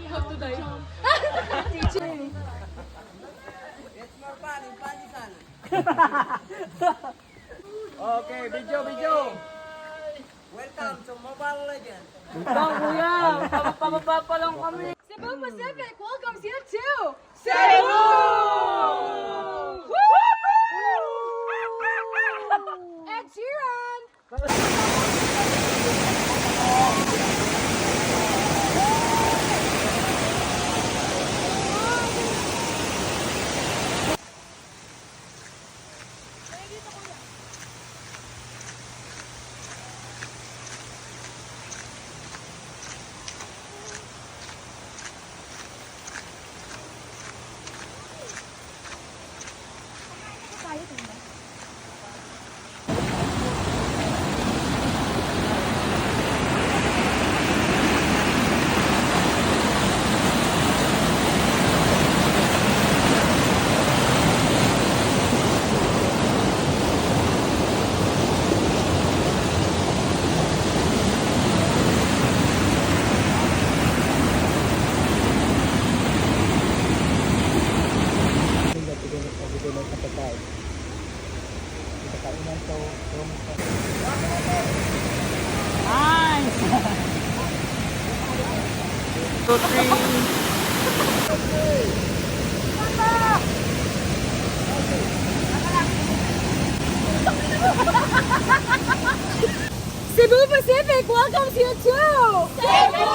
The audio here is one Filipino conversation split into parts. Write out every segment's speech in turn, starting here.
Have to die. Teaching. It's more fun in Pakistan. Okay, video. Welcome to Mobile Legends. Bang, kuya. Pababa pa lang kami. Cebu Pacific welcomes you to Cebu! Ed Sheeran. Nice! 2, 3. Cebu Pacific welcomes you to Cebu.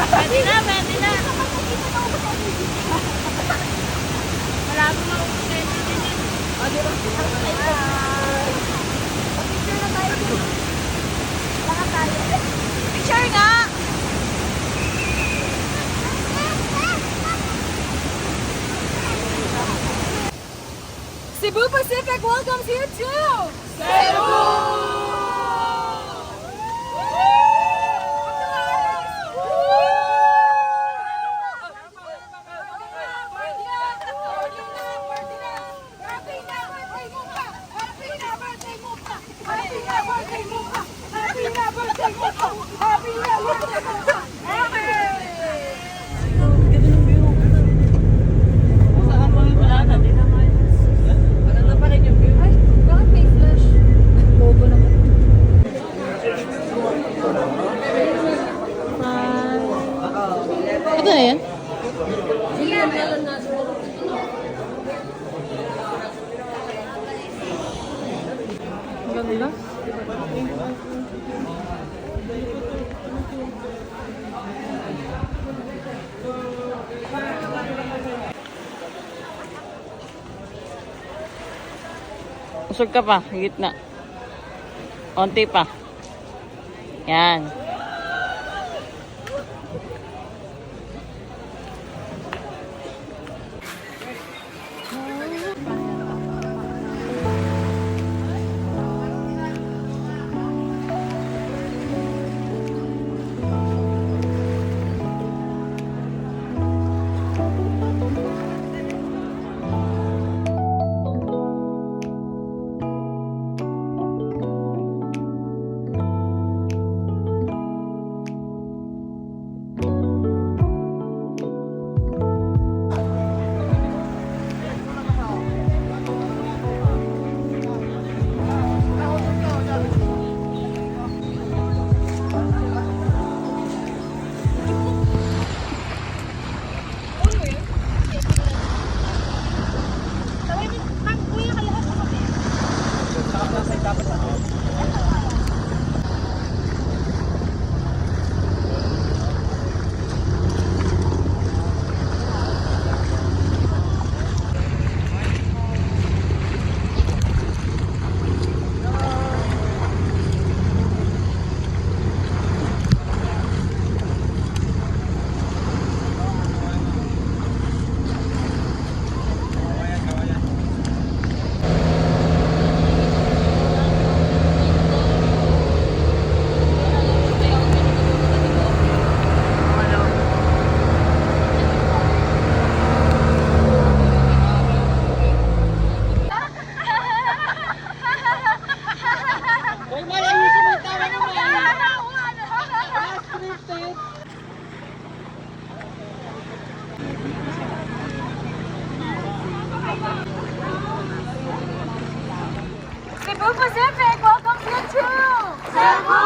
Pwede na. Malabo na ako sa Picture na tayo. Lahat tayo. Picture nga! Cebu Pacific welcomes you to Cebu! Ito na yan? Ganda. Usog ka pa, gitna. Konti pa. Yan. Huwag mo lang yung sinutawa naman. Cebu Pacific welcomes you to Cebu!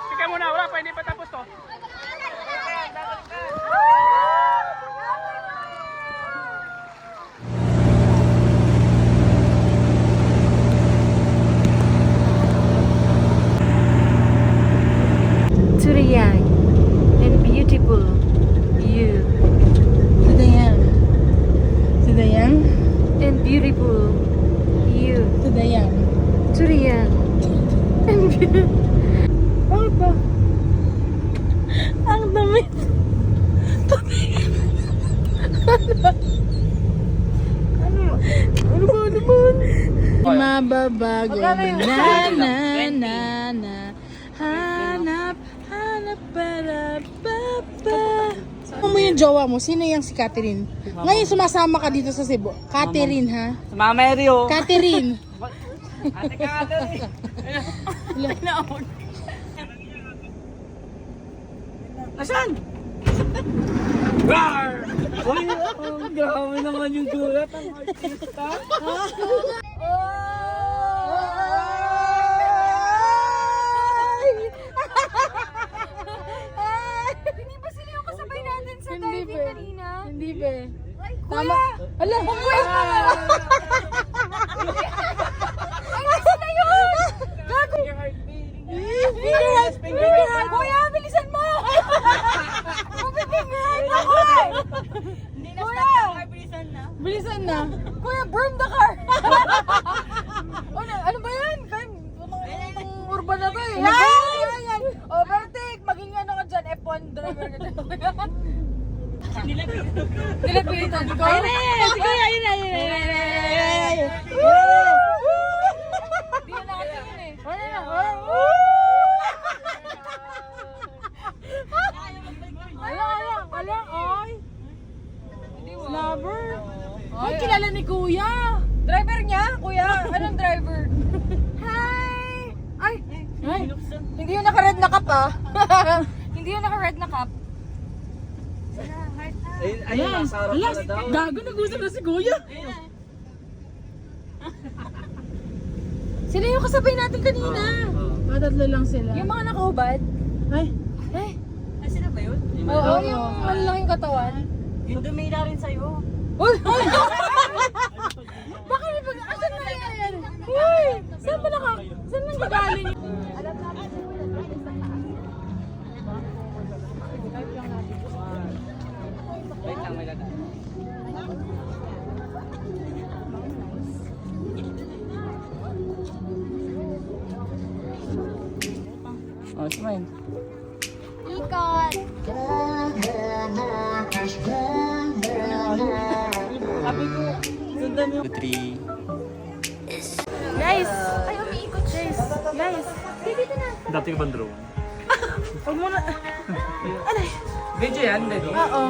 Teka muna, wala pa, hindi pa tapos to. To the young and beautiful you. To the young. To the young. And beautiful you. To the young. To the young. Bakit ba? Ang damit. Ano ba naman? Mababago na hanap para papa. Ano mo yung jowa mo? Sino yung si Catherine? Ngayon sumasama ka dito sa Cebu. Catherine ha? Mama Rio. Catherine. Ate Catherine. Asan? Rar! Uy, grabe naman yung gulat ang artista. Hindi ba sila yung kasabay natin sa Hindi, diving be. kanina? Hindi be. Ay, Tama. kuya! Ala, kuya! Ay, nasa na yun! Gago! Finger heart! Kuya, bilisan mo! Mapifingerhead ako eh! Hindi na stop bilisan na. Bilisan na. Kuya, burn the car! ano ba yan? Itong urban na to eh. Yan! O, Bertik, maging ano ka dyan, F1 driver ka dyan. Nilagpilitan ko. Ayun na yan! Sige, ayun na, ayun na, ayun na, ayun na. Hindi na nakatingin eh. Ayun na. Ala, ay. Lover. Ay, kilala ni Kuya. Driver niya, kuya. Anong driver? Hi! Ay! Ay, Hindi yung naka-red na cup ah. Hindi yung naka-red na cup. Ayun, nasa harap ala, na daw. gago, nag-usap na si Kuya. Sila yung kasabay natin kanina. Patatlo lang sila. Yung mga nakahubad. Ay, Eh? Ay, sila ba yun? Oo, yung malaking katawan. Yung dumila rin sa'yo. Uy! Bakit may pag... Asan na yan? Uy! Saan ba Saan nang gagaling? Wait lang, may ladan. Oh, smile. Ikot! Sundan yung... guys. Ay, umiikot siya. Guys. Dito na. Dating bandro. Huwag mo na. Video yan, Bego. Oo.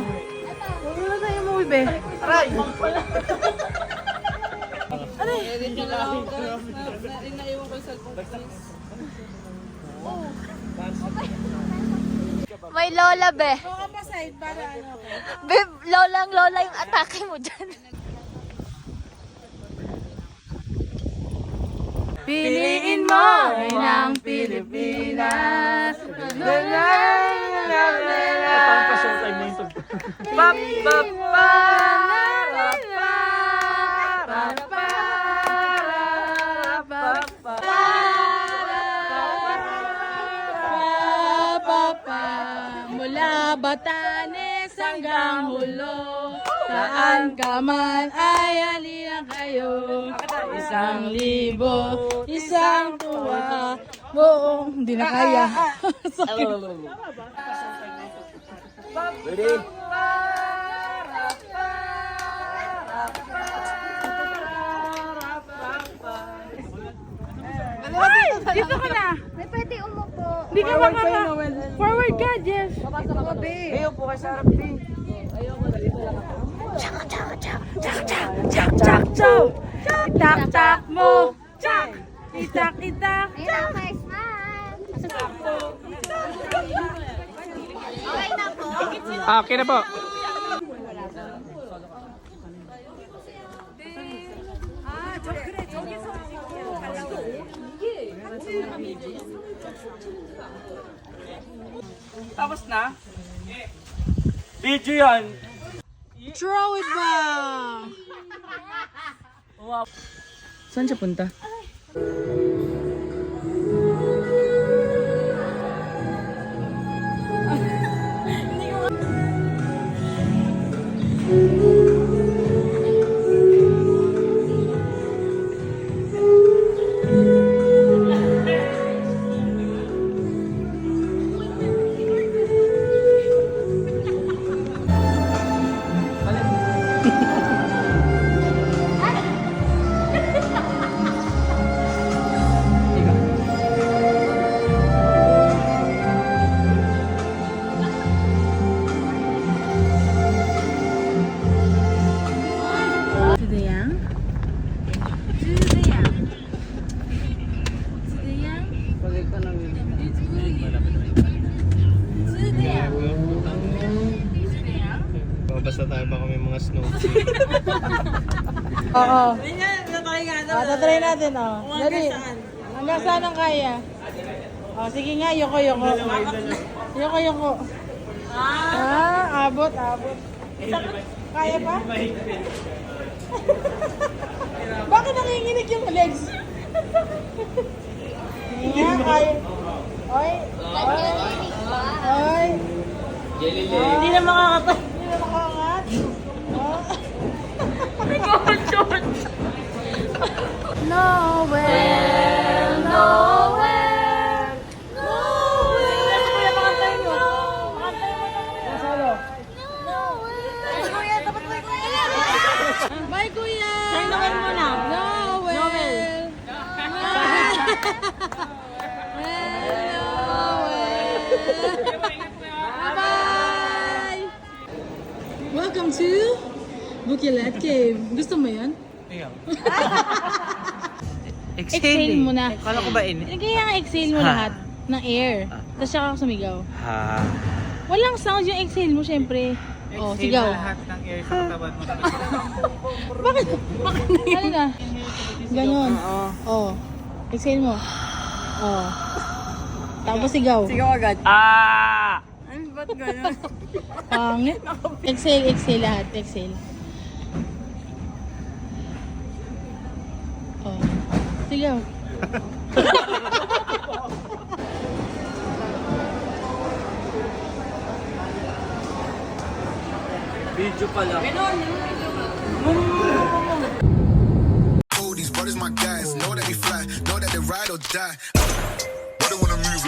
Huwag mo na tayo umuwi, be. Aray! May lola, be. Baka pa side para ano. Be, lola yung atake mo dyan. Piliin mo ng Pilipinas. Parang pa showtime na yung tugtog. Mula Batanes hanggang Hulo, saan ka man ay halina kayo. 1,000, isang tuwa, buong hindi na kaya. Ready? Dito ka na. May pwede umupo. Hindi ka makaka... Forward ka, Jeff. Ayaw po kayo sa harap, B. Tak-tak mo. Itak, itak. Ayan ang first man. Okay na po. Okay na po. Tapos na? Video yan. Throw it ba? Saan siya punta? To the young. To the young. To the young. Pagay ka ng To the young. Basta tayo baka may mga snow. Oo. Natry nga daw. Tatry natin, Dali. Hanggang saan ang kaya? Sige nga, yoko-yoko. Yoko-yoko. Abot. Kaya pa? Bakit nanginginig yung legs? Sige nga, kaya. Oy. Hindi na makakata. Hindi na makakangat. Nowhere, nowhere, nowhere. Kuya, makantay mo. Makantay mo na kuya. Solo. Bye, kuya. Say Noel muna. Noel. Bye-bye. Welcome to Bukilat Cave. Gusto mo yan? Exhale muna. Kala ko ba in? Kaya nga exhale mo lahat ng air. Tapos siya ka sumigaw. Walang sound yung exhale mo, syempre. Oh, sigaw. Lahat ng air sa katawan mo. Bakit? Ano na? Ganon. Oh. Exhale mo. Oh. Tapos sigaw. Sigaw agad. Ano ba't ganon? Pangit. Exhale lahat. Exhale. Oh. Sigaw. Video pa lang. Oh, these brothers my guys. Know that they fly, know that they ride or die. But they wanna move